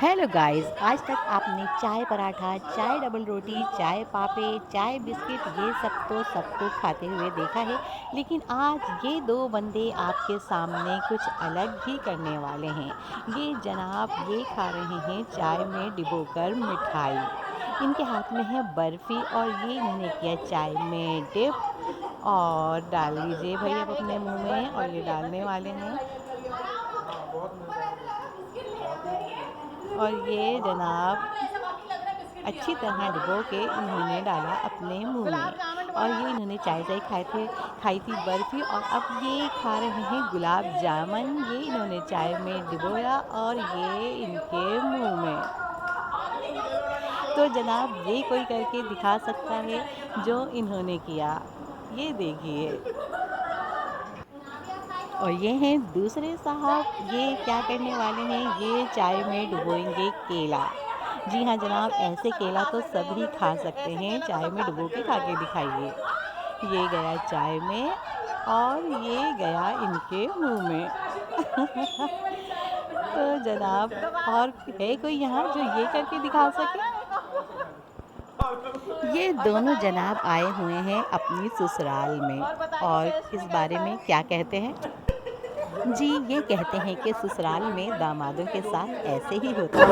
Hello guys, आज तक आपने चाय पराठा, चाय डबल रोटी, चाय पापे, चाय बिस्किट ये सब तो सबको खाते हुए देखा है। लेकिन आज ये दो बंदे आपके सामने कुछ अलग ही करने वाले हैं। ये जनाब ये खा रहे हैं चाय में डिबोकर मिठाई। इनके हाथ में है बर्फ़ी और ये इन्होंने किया चाय में डिप। और डाल लीजिए भाई अब अपने मुंह में, और ये डालने वाले हैं। और ये जनाब अच्छी तरह डुबो के इन्होंने डाला अपने मुंह में। और ये इन्होंने चाय चाय खाई थी बर्फ़ी, और अब ये खा रहे हैं गुलाब जामुन। ये इन्होंने चाय में डुबोया और ये इनके मुंह में। तो जनाब ये कोई करके दिखा सकता है जो इन्होंने किया? ये देखिए। और ये हैं दूसरे साहब, ये क्या करने वाले हैं, ये चाय में डुबोएंगे केला। जी हाँ जनाब, ऐसे केला तो सभी खा सकते हैं, चाय में डुबो के खा के दिखाइए। ये गया चाय में और ये गया इनके मुंह में। तो जनाब और है कोई यहाँ जो ये करके दिखा सके? ये दोनों जनाब आए हुए हैं अपनी ससुराल में, और इस बारे में क्या कहते हैं? जी, ये कहते हैं कि ससुराल में दामादों के साथ ऐसे ही होता है।